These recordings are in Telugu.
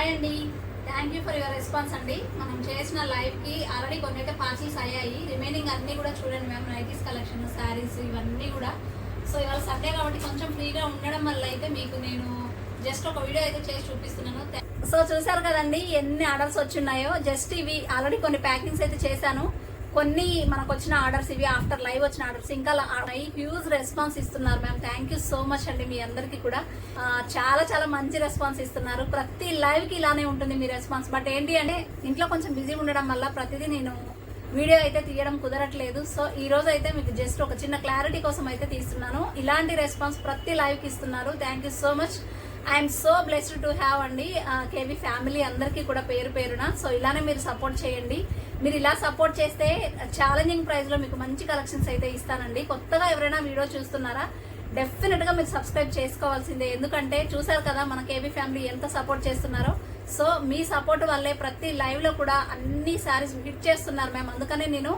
హాయ్ అండి, thank you for your response అండి. మనం చేసిన లైవ్కి ఆల్రెడీ కొన్ని అయితే పార్సిల్స్ అయ్యాయి. రిమైనింగ్ అన్నీ కూడా చూడండి మ్యామ్, నైటీస్ కలెక్షన్, శారీస్ ఇవన్నీ కూడా. సో ఇవాళ సండే కాబట్టి కొంచెం ఫ్రీగా ఉండడం వల్ల అయితే మీకు నేను జస్ట్ ఒక వీడియో అయితే చేసి చూపిస్తున్నాను. సో చూసారు కదండి ఎన్ని ఆర్డర్స్ వచ్చిన్నాయో. జస్ట్ ఇవి ఆల్రెడీ కొన్ని ప్యాకింగ్స్ అయితే చేశాను. కొన్ని మనకు వచ్చిన ఆర్డర్స్ ఇవి ఆఫ్టర్ లైవ్ వచ్చిన ఆర్డర్స్. ఇంకా హ్యూజ్ రెస్పాన్స్ ఇస్తున్నారు ma'am. Thank you so much అండి. మీ అందరికీ కూడా చాలా చాలా మంచి రెస్పాన్స్ ఇస్తున్నారు. ప్రతి లైవ్ కి ఇలానే ఉంటుంది మీ రెస్పాన్స్. బట్ ఏంటి అంటే ఇంట్లో కొంచెం బిజీ ఉండడం వల్ల ప్రతిదీ నేను వీడియో అయితే తీయడం కుదరట్లేదు. సో ఈ రోజు అయితే మీకు జస్ట్ ఒక చిన్న క్లారిటీ కోసం అయితే తీస్తున్నాను. ఇలాంటి రెస్పాన్స్ ప్రతి లైవ్ కి ఇస్తున్నారు. Thank you so much. I'm so blessed to have అండి కేవీ ఫ్యామిలీ అందరికీ కూడా పేరు పేరున. సో ఇలానే మీరు సపోర్ట్ చేయండి. మీరు ఇలా సపోర్ట్ చేస్తే ఛాలెంజింగ్ ప్రైస్ లో మీకు మంచి కలెక్షన్స్ అయితే ఇస్తానండి. కొత్తగా ఎవరైనా వీడియో చూస్తున్నారా, డెఫినెట్ గా మీరు సబ్స్క్రైబ్ చేసుకోవాల్సిందే. ఎందుకంటే చూసారు కదా మన కేవీ ఫ్యామిలీ ఎంత సపోర్ట్ చేస్తున్నారో. సో మీ సపోర్ట్ వల్లే ప్రతి లైవ్ లో కూడా అన్ని శారీస్ హిట్ చేస్తున్నారు మ్యామ్. అందుకనే నేను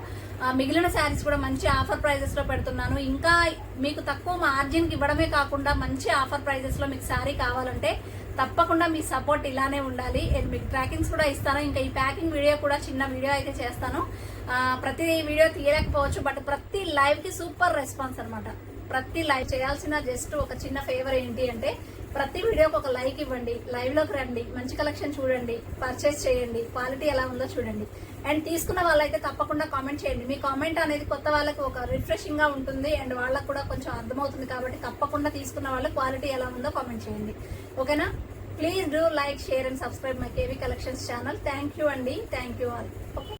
మిగిలిన శారీస్ కూడా మంచి ఆఫర్ ప్రైజెస్ లో పెడుతున్నాను. ఇంకా మీకు తక్కువ మార్జిన్ కి ఇవ్వడమే కాకుండా మంచి ఆఫర్ ప్రైజెస్ లో మీకు శారీ కావాలంటే తప్పకుండా మీ సపోర్ట్ ఇలానే ఉండాలి. మీకు ట్రాకింగ్స్ కూడా ఇస్తాను. ఇంకా ఈ ప్యాకింగ్ వీడియో కూడా చిన్న వీడియో అయితే చేస్తాను. ప్రతి వీడియో తీయలేకపోవచ్చు, బట్ ప్రతి లైవ్ కి సూపర్ రెస్పాన్స్ అనమాట. ప్రతి లైవ్ చేయాల్సిన జస్ట్ ఒక చిన్న ఫేవర్ ఏంటి అంటే ప్రతి వీడియోకి ఒక లైక్ ఇవ్వండి, లైవ్ లోకి రండి, మంచి కలెక్షన్ చూడండి, పర్చేస్ చేయండి, క్వాలిటీ ఎలా ఉందో చూడండి. అండ్ తీసుకున్న వాళ్ళైతే తప్పకుండా కామెంట్ చేయండి. మీ కామెంట్ అనేది కొత్త వాళ్ళకి ఒక రిఫ్రెషింగ్ గా ఉంటుంది అండ్ వాళ్ళకు కూడా కొంచెం అర్థమవుతుంది. కాబట్టి తప్పకుండా తీసుకున్న వాళ్ళు క్వాలిటీ ఎలా ఉందో కామెంట్ చేయండి. ఓకేనా? Please do like, share and subscribe my KV collections channel. Thank you అండి. Thank you all. ఓకే.